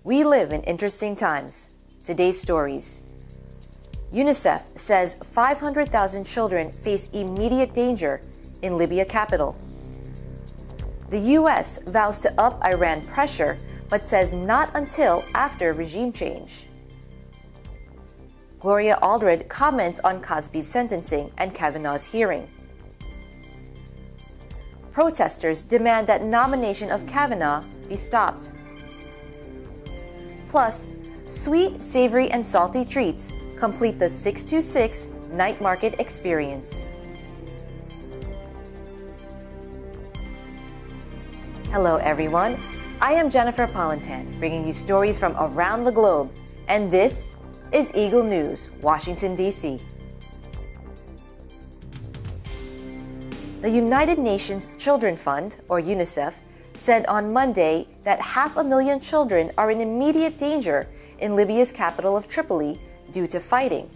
We live in interesting times. Today's stories. UNICEF says 500,000 children face immediate danger in Libya capital. The U.S. vows to up Iran pressure, but says not until after regime change. Gloria Allred comments on Cosby's sentencing and Kavanaugh's hearing. Protesters demand that nomination of Kavanaugh be stopped. Plus, sweet, savory, and salty treats complete the 626 night market experience. Hello everyone, I am Jennifer Palantan, bringing you stories from around the globe, and this is Eagle News, Washington, D.C. The United Nations Children Fund, or UNICEF, said on Monday that 500,000 children are in immediate danger in Libya's capital of Tripoli due to fighting.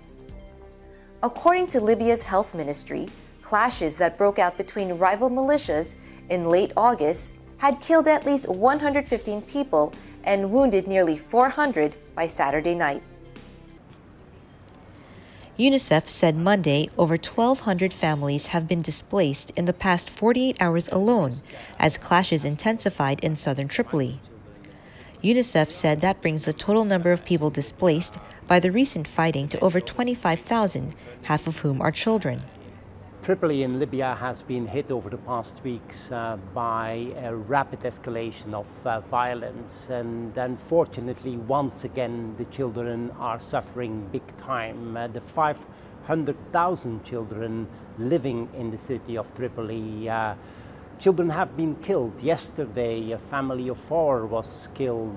According to Libya's health ministry, clashes that broke out between rival militias in late August had killed at least 115 people and wounded nearly 400 by Saturday night. UNICEF said Monday over 1,200 families have been displaced in the past 48 hours alone as clashes intensified in southern Tripoli. UNICEF said that brings the total number of people displaced by the recent fighting to over 25,000, half of whom are children. Tripoli in Libya has been hit over the past weeks by a rapid escalation of violence, and unfortunately once again the children are suffering big time. The 500,000 children living in the city of Tripoli, children have been killed. Yesterday a family of 4 was killed.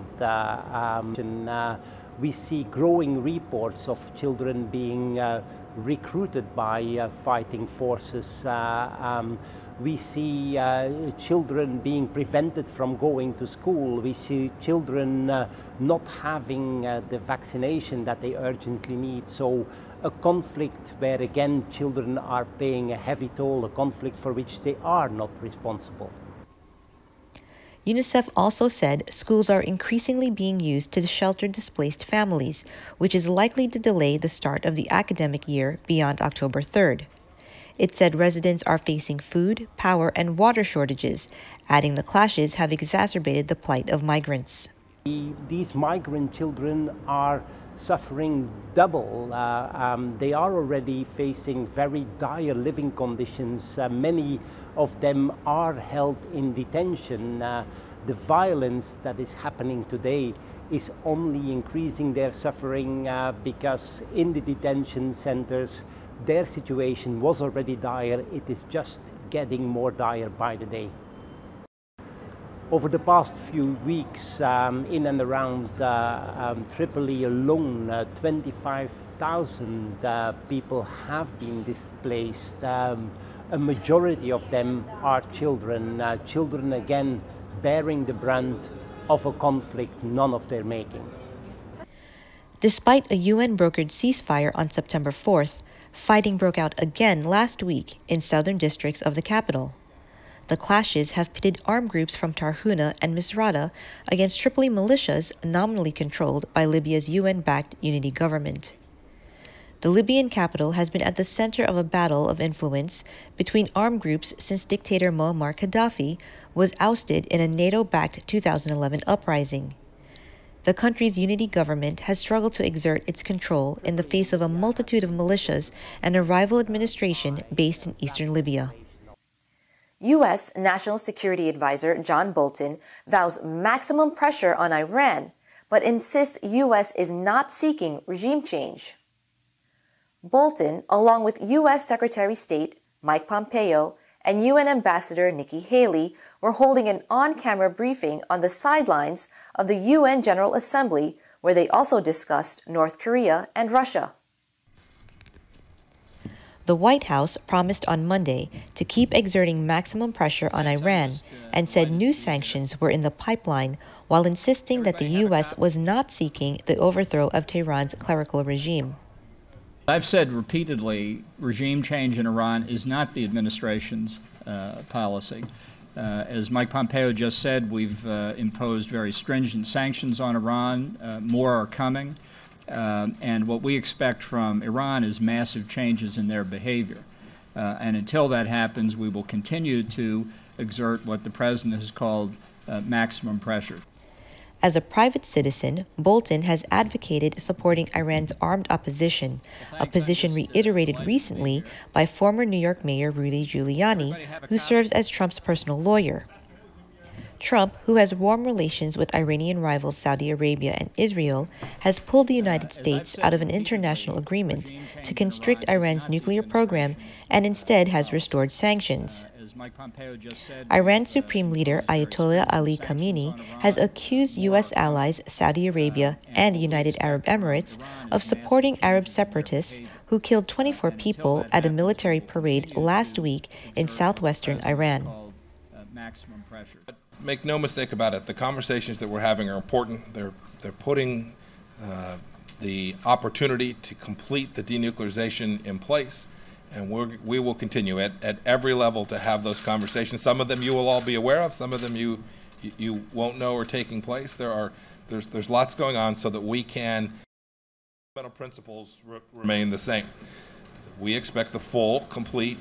We see growing reports of children being recruited by fighting forces. We see children being prevented from going to school. We see children not having the vaccination that they urgently need. So a conflict where again children are paying a heavy toll, a conflict for which they are not responsible. UNICEF also said schools are increasingly being used to shelter displaced families, which is likely to delay the start of the academic year beyond October 3rd. It said residents are facing food, power, and water shortages, adding the clashes have exacerbated the plight of migrants. These migrant children are suffering double. They are already facing very dire living conditions. Many of them are held in detention. The violence that is happening today is only increasing their suffering because in the detention centers their situation was already dire. It is just getting more dire by the day. Over the past few weeks, in and around Tripoli alone, 25,000 people have been displaced. A majority of them are children. Children again bearing the brunt of a conflict none of their making. Despite a UN-brokered ceasefire on September 4th, fighting broke out again last week in southern districts of the capital. The clashes have pitted armed groups from Tarhuna and Misrata against Tripoli militias nominally controlled by Libya's UN-backed unity government. The Libyan capital has been at the center of a battle of influence between armed groups since dictator Muammar Gaddafi was ousted in a NATO-backed 2011 uprising. The country's unity government has struggled to exert its control in the face of a multitude of militias and a rival administration based in eastern Libya. U.S. National Security Advisor John Bolton vows maximum pressure on Iran, but insists U.S. is not seeking regime change. Bolton, along with U.S. Secretary of State Mike Pompeo and UN Ambassador Nikki Haley, were holding an on-camera briefing on the sidelines of the UN General Assembly, where they also discussed North Korea and Russia. The White House promised on Monday to keep exerting maximum pressure on Iran and said new sanctions were in the pipeline while insisting that the U.S. was not seeking the overthrow of Tehran's clerical regime. I've said repeatedly, regime change in Iran is not the administration's policy. As Mike Pompeo just said, we've imposed very stringent sanctions on Iran. More are coming. And what we expect from Iran is massive changes in their behavior. And until that happens, we will continue to exert what the President has called maximum pressure. As a private citizen, Bolton has advocated supporting Iran's armed opposition, a position reiterated recently by former New York Mayor Rudy Giuliani, who serves as Trump's personal lawyer. Trump, who has warm relations with Iranian rivals Saudi Arabia and Israel, has pulled the United States out of an international agreement to constrict Iran's nuclear program and instead has restored sanctions. Iran's Supreme Leader Ayatollah Ali Khamenei has accused U.S. allies Saudi Arabia and the United Arab Emirates of supporting Arab separatists who killed 24 people at a military parade last week in southwestern Iran. Make no mistake about it, the conversations that we're having are important. They're putting the opportunity to complete the denuclearization in place, and we will continue at every level to have those conversations. Some of them you will all be aware of, some of them you won't know are taking place. There's lots going on so that we can, fundamental principles remain the same. We expect the full, complete,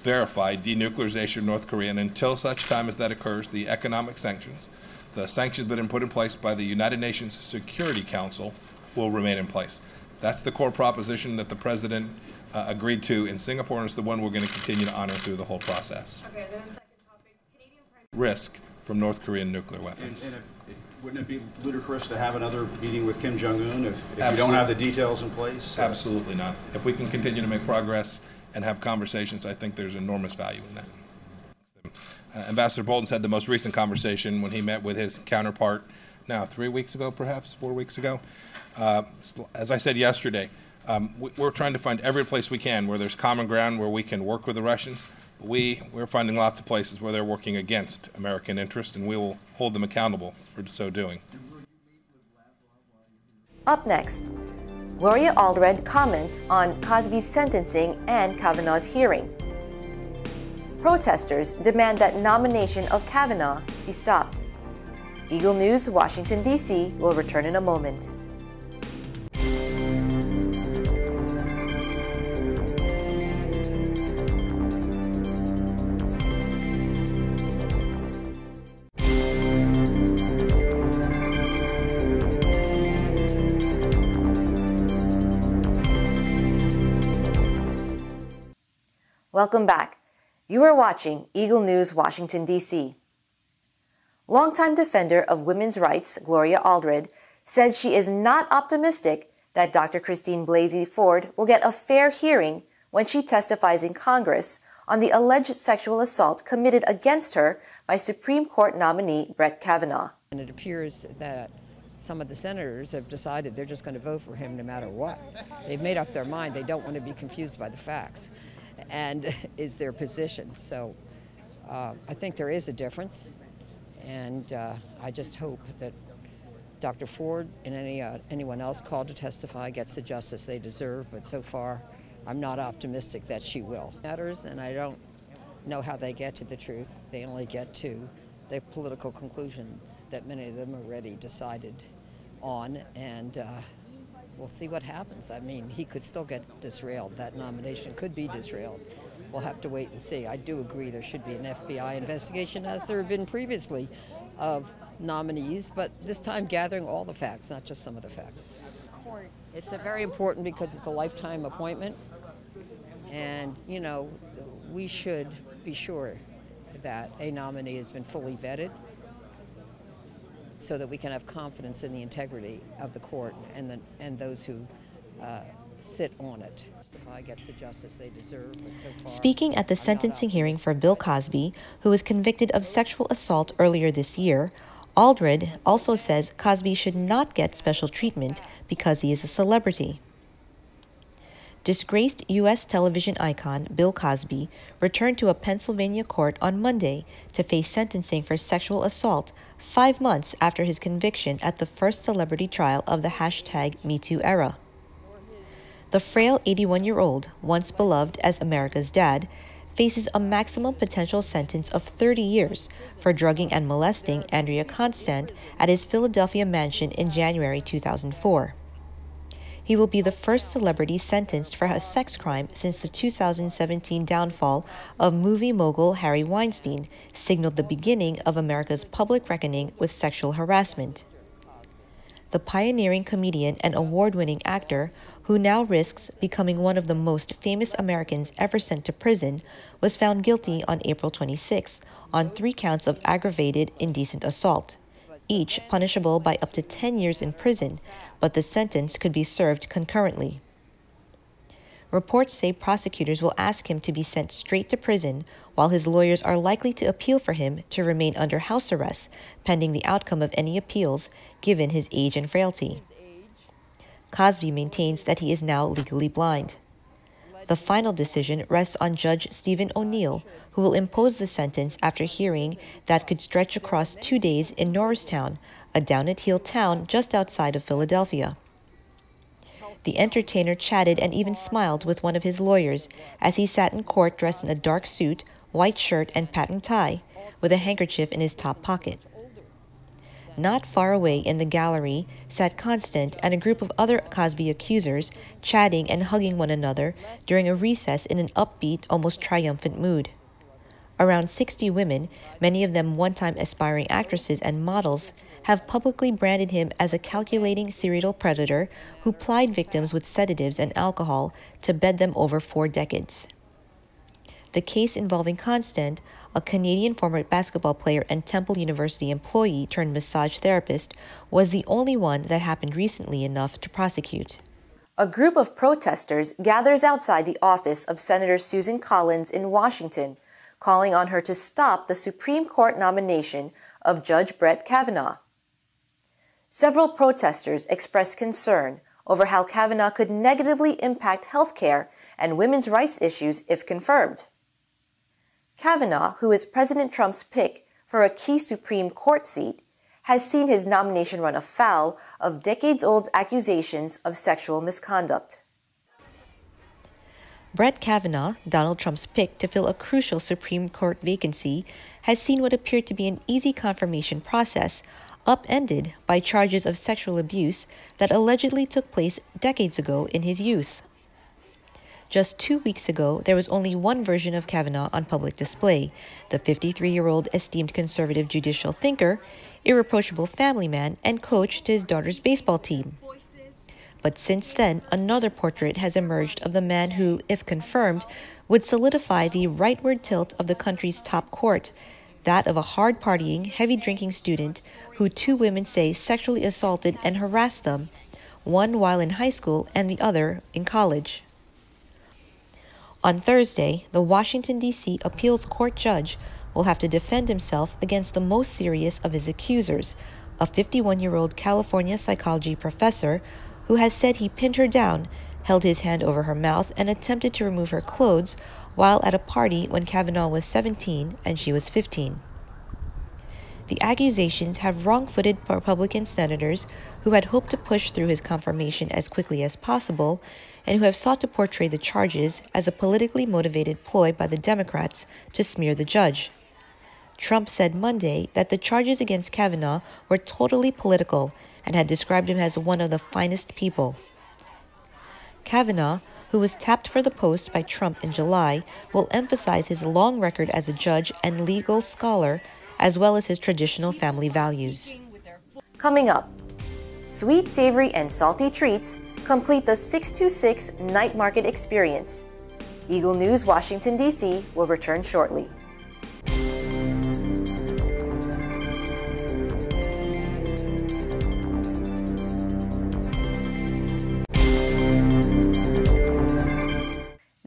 verified denuclearization of North Korea, and until such time as that occurs, the economic sanctions, the sanctions that have been put in place by the United Nations Security Council, will remain in place. That's the core proposition that the President agreed to in Singapore, and it's the one we're going to continue to honor through the whole process. Okay, then the second topic, Canadian Prime Risk from North Korean nuclear weapons. And wouldn't it be ludicrous to have another meeting with Kim Jong-un if you don't have the details in place? Absolutely not. If we can continue to make progress and have conversations, I think there's enormous value in that. Ambassador Bolton said the most recent conversation when he met with his counterpart, now 3 weeks ago, perhaps 4 weeks ago. As I said yesterday, we're trying to find every place we can where there's common ground, where we can work with the Russians. We're finding lots of places where they're working against American interests, and we will hold them accountable for so doing. Up next, Gloria Allred comments on Cosby's sentencing and Kavanaugh's hearing. Protesters demand that nomination of Kavanaugh be stopped. Eagle News, Washington, D.C. will return in a moment. Welcome back. You are watching Eagle News, Washington, D.C. Longtime defender of women's rights, Gloria Allred, says she is not optimistic that Dr. Christine Blasey Ford will get a fair hearing when she testifies in Congress on the alleged sexual assault committed against her by Supreme Court nominee Brett Kavanaugh. And it appears that some of the senators have decided they're just going to vote for him no matter what. They've made up their mind. They don't want to be confused by the facts, and is their position. So I think there is a difference, and I just hope that Dr. Ford and anyone else called to testify gets the justice they deserve, but so far I'm not optimistic that she will. Matters, and I don't know how they get to the truth. They only get to the political conclusion that many of them already decided on, and we'll see what happens. I mean, he could still get disrailed. That nomination could be disrailed. We'll have to wait and see. I do agree there should be an FBI investigation, as there have been previously, of nominees, but this time gathering all the facts, not just some of the facts. It's very important because it's a lifetime appointment, and, you know, we should be sure that a nominee has been fully vetted so that we can have confidence in the integrity of the court and those who sit on it. Testify gets the justice they deserve, but so far, speaking at the sentencing hearing for Bill Cosby, who was convicted of sexual assault earlier this year, Allred also says Cosby should not get special treatment because he is a celebrity. Disgraced U.S. television icon Bill Cosby returned to a Pennsylvania court on Monday to face sentencing for sexual assault 5 months after his conviction at the first celebrity trial of the #MeToo era. The frail 81-year-old, once beloved as America's dad, faces a maximum potential sentence of 30 years for drugging and molesting Andrea Constand at his Philadelphia mansion in January 2004. He will be the first celebrity sentenced for a sex crime since the 2017 downfall of movie mogul Harvey Weinstein signaled the beginning of America's public reckoning with sexual harassment. The pioneering comedian and award-winning actor, who now risks becoming one of the most famous Americans ever sent to prison, was found guilty on April 26 on 3 counts of aggravated indecent assault, each punishable by up to 10 years in prison, but the sentence could be served concurrently. Reports say prosecutors will ask him to be sent straight to prison, while his lawyers are likely to appeal for him to remain under house arrest, pending the outcome of any appeals, given his age and frailty. Cosby maintains that he is now legally blind. The final decision rests on Judge Stephen O'Neill, who will impose the sentence after hearing that could stretch across 2 days in Norristown, a down-at-heel town just outside of Philadelphia. The entertainer chatted and even smiled with one of his lawyers as he sat in court dressed in a dark suit, white shirt, and patterned tie, with a handkerchief in his top pocket. Not far away in the gallery sat Constand and a group of other Cosby accusers, chatting and hugging one another during a recess in an upbeat, almost triumphant mood. Around 60 women, many of them one-time aspiring actresses and models, have publicly branded him as a calculating serial predator who plied victims with sedatives and alcohol to bed them over 4 decades. The case involving Constand, a Canadian former basketball player and Temple University employee turned massage therapist, was the only one that happened recently enough to prosecute. A group of protesters gathers outside the office of Senator Susan Collins in Washington, calling on her to stop the Supreme Court nomination of Judge Brett Kavanaugh. Several protesters expressed concern over how Kavanaugh could negatively impact health care and women's rights issues if confirmed. Kavanaugh, who is President Trump's pick for a key Supreme Court seat, has seen his nomination run afoul of decades-old accusations of sexual misconduct. Brett Kavanaugh, Donald Trump's pick to fill a crucial Supreme Court vacancy, has seen what appeared to be an easy confirmation process upended by charges of sexual abuse that allegedly took place decades ago in his youth. Just 2 weeks ago, there was only one version of Kavanaugh on public display, the 53-year-old esteemed conservative judicial thinker, irreproachable family man, and coach to his daughter's baseball team. But since then, another portrait has emerged of the man who, if confirmed, would solidify the rightward tilt of the country's top court, that of a hard-partying, heavy-drinking student who 2 women say sexually assaulted and harassed them, one while in high school and the other in college. On Thursday, the Washington, D.C. appeals court judge will have to defend himself against the most serious of his accusers, a 51-year-old California psychology professor who has said he pinned her down, held his hand over her mouth, and attempted to remove her clothes while at a party when Kavanaugh was 17 and she was 15. The accusations have wrong-footed Republican senators who had hoped to push through his confirmation as quickly as possible and who have sought to portray the charges as a politically motivated ploy by the Democrats to smear the judge. Trump said Monday that the charges against Kavanaugh were totally political and had described him as one of the finest people. Kavanaugh, who was tapped for the post by Trump in July, will emphasize his long record as a judge and legal scholar, as well as his traditional family values. Coming up, sweet, savory, and salty treats complete the 626 Night Market experience. Eagle News, Washington, D.C. will return shortly.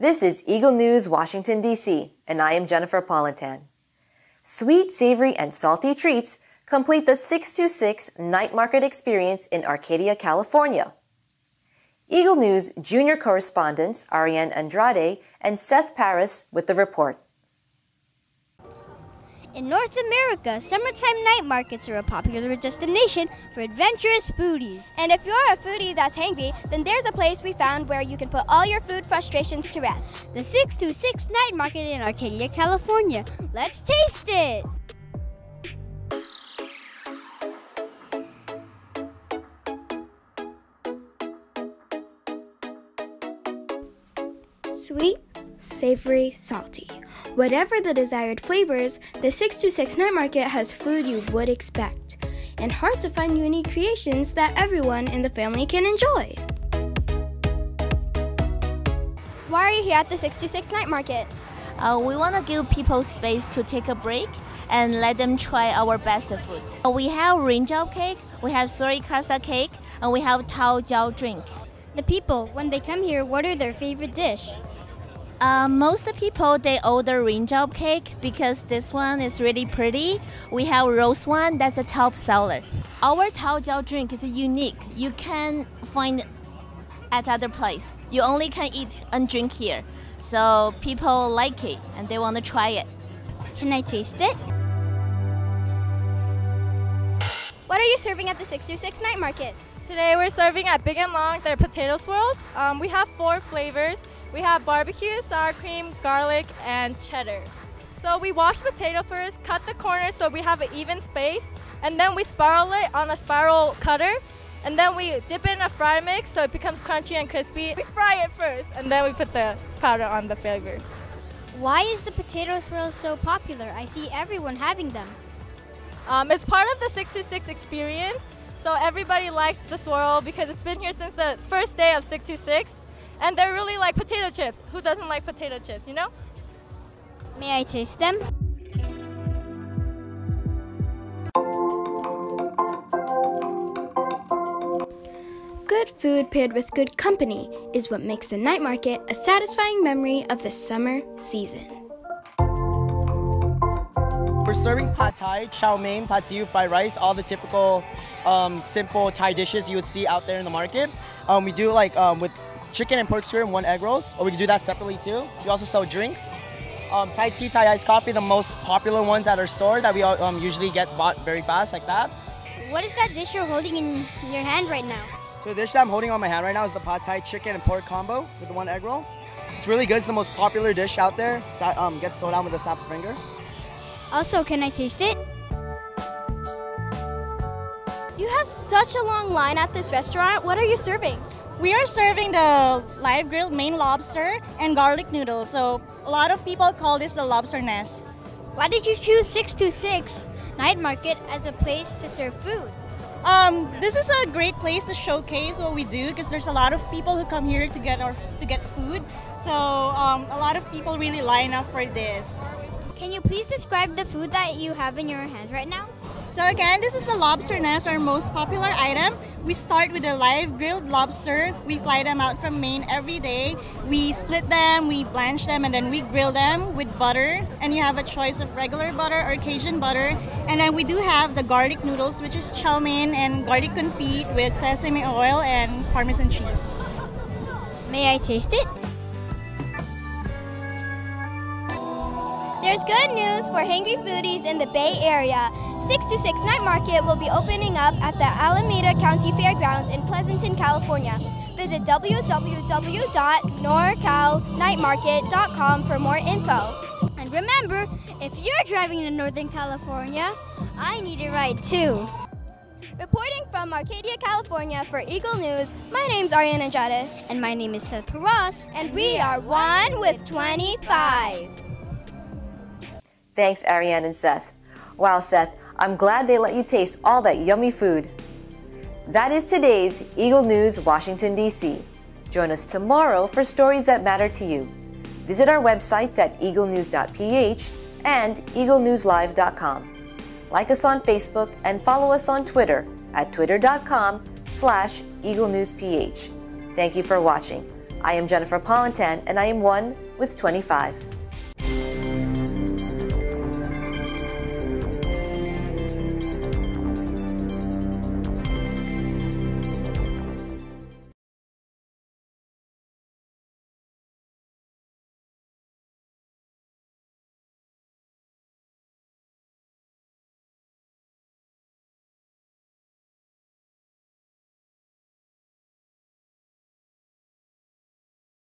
This is Eagle News, Washington, D.C., and I am Jennifer Politan. Sweet, savory, and salty treats complete the 626 Night Market experience in Arcadia, California. Eagle News junior correspondents Ariane Andrade and Seth Paris with the report. In North America, summertime night markets are a popular destination for adventurous foodies. And if you're a foodie that's hangry, then there's a place we found where you can put all your food frustrations to rest. The 626 Night Market in Arcadia, California. Let's taste it! Sweet, savory, salty. Whatever the desired flavors, the 626 Night Market has food you would expect, and hard to find unique creations that everyone in the family can enjoy. Why are you here at the 626 Night Market? We want to give people space to take a break and let them try our best food. We have rinjao cake, we have surikasa cake, and we have tao jiao drink. The people, when they come here, what are their favorite dish? Most people, they order rinjao cake because this one is really pretty. We have roast one, that's a top seller. Our tao jiao drink is unique. You can find at other place. You only can eat and drink here. So people like it and they want to try it. Can I taste it? What are you serving at the 626 Night Market? Today we're serving at Big and Long their potato swirls. We have 4 flavors. We have barbecue, sour cream, garlic, and cheddar. So we wash the potato first, cut the corners so we have an even space, and then we spiral it on a spiral cutter, and then we dip it in a fry mix so it becomes crunchy and crispy. We fry it first, and then we put the powder on the flavor. Why is the potato swirl so popular? I see everyone having them. It's part of the 626 experience, so everybody likes the swirl because it's been here since the first day of 626. And they're really like potato chips. Who doesn't like potato chips, you know? May I taste them? Good food paired with good company is what makes the night market a satisfying memory of the summer season. We're serving pad thai, chow mein, pad see ew, fried rice, all the typical simple Thai dishes you would see out there in the market. We do like with chicken and pork skewer and 1 egg rolls, or we can do that separately too. We also sell drinks. Thai tea, Thai iced coffee, the most popular ones at our store that we usually get bought very fast like that. What is that dish you're holding in your hand right now? So the dish that I'm holding on my hand right now is the pad thai chicken and pork combo with the 1 egg roll. It's really good. It's the most popular dish out there that gets sold out with a snap of a finger. Also, can I taste it? You have such a long line at this restaurant. What are you serving? We are serving the live grilled Maine lobster and garlic noodles. So a lot of people call this the lobster nest. Why did you choose 626 Night Market as a place to serve food? This is a great place to showcase what we do because there's a lot of people who come here to get food. So a lot of people really line up for this. Can you please describe the food that you have in your hands right now? So again, this is the lobster nest, our most popular item. We start with the live grilled lobster. We fly them out from Maine every day. We split them, we blanch them, and then we grill them with butter. And you have a choice of regular butter or Cajun butter. And then we do have the garlic noodles, which is chow mein and garlic confit with sesame oil and Parmesan cheese. May I taste it? There's good news for hangry foodies in the Bay Area. 626 Night Market will be opening up at the Alameda County Fairgrounds in Pleasanton, California. Visit www.norcalnightmarket.com for more info. And remember, if you're driving to Northern California, I need a ride too. Reporting from Arcadia, California for Eagle News, my name's Ariane Andrade. And my name is Seth Paras. And we are 1 with 25. Thanks, Ariane and Seth. Wow, Seth, I'm glad they let you taste all that yummy food. That is today's Eagle News, Washington, D.C. Join us tomorrow for stories that matter to you. Visit our websites at eaglenews.ph and eaglenewslive.com. Like us on Facebook and follow us on Twitter at twitter.com/eaglenewsph. Thank you for watching. I am Jennifer Polentan and I am 1 with 25.